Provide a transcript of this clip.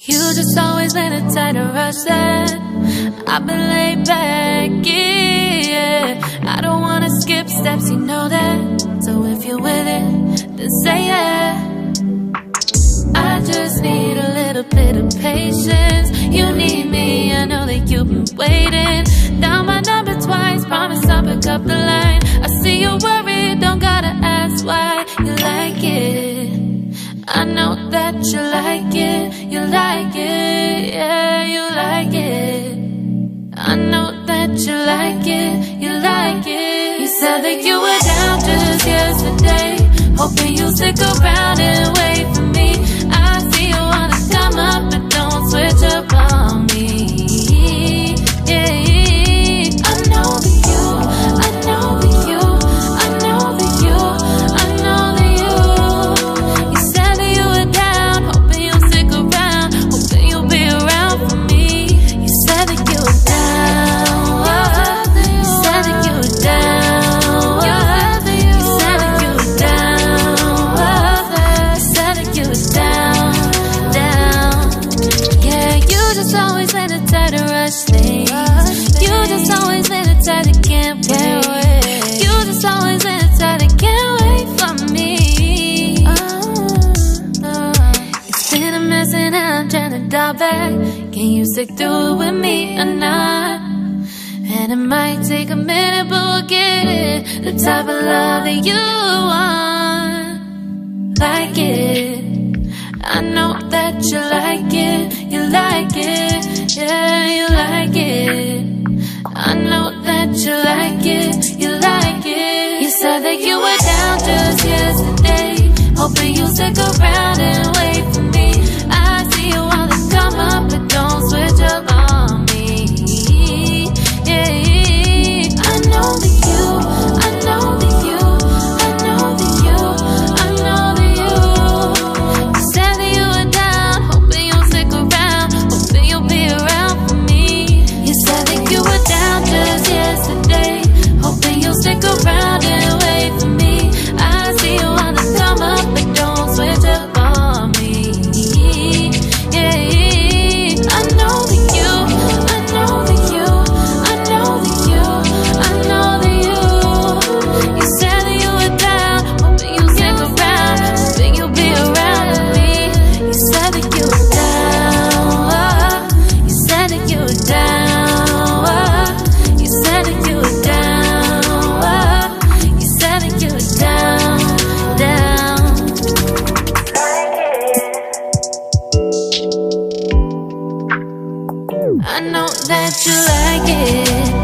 You just always been the type to rush that. I've been laid back, yeah. I don't wanna skip steps, you know that. So if you're with it, then say yeah. I just need a little bit of patience. You need me, I know that you've been waiting. Down my number twice, promise I'll pick up the line. I see you're worried, don't gotta ask why. You like it, I know that you like it. You like it, yeah, you like it. I know that you like it, you like it. You said that you were down just yesterday, hoping you'll stick around and wait for me. I see you wanna come up, but don't switch up on me. Yeah, I know that you, I know that you, I know that you, I know that you. You said that you were down, hoping you'll stick around, hoping you'll be around for me. You said that you were down, you said that you were down, you said that you were down, you said that you were down, down. Yeah, you just always been the type to rush things. You just always been the type that can't wait. You just always been the type that can't wait for me. It's been a mess and I'm trying to dial back. Can you stick through it with me or not? And it might take a minute, but we'll get it. The type of love that you want, like it. I know that you like it, you like it, yeah, you like it. I know that you like it, you like it. You said that you were down just yesterday, hoping you'll stick around and wait for me. I see you wanna come up, but don't switch up on me. Yeah, I know that you, I know that you, I know that you, I know that you. You said that you were down, hoping you'll stick around, hoping you'll be around for me. You said that you were down just yesterday, hoping you'll stick around and wait for me. I see you wanna come up, but don't switch up on me. Yeah, I know that you, I know that you, I know that you, I know that you. You said that you were down, hoping you'll stick around, hoping you'll be around with me. You said that you were down, you said that you were down, you said that you were down, you said that you were down, down. I know that you like it.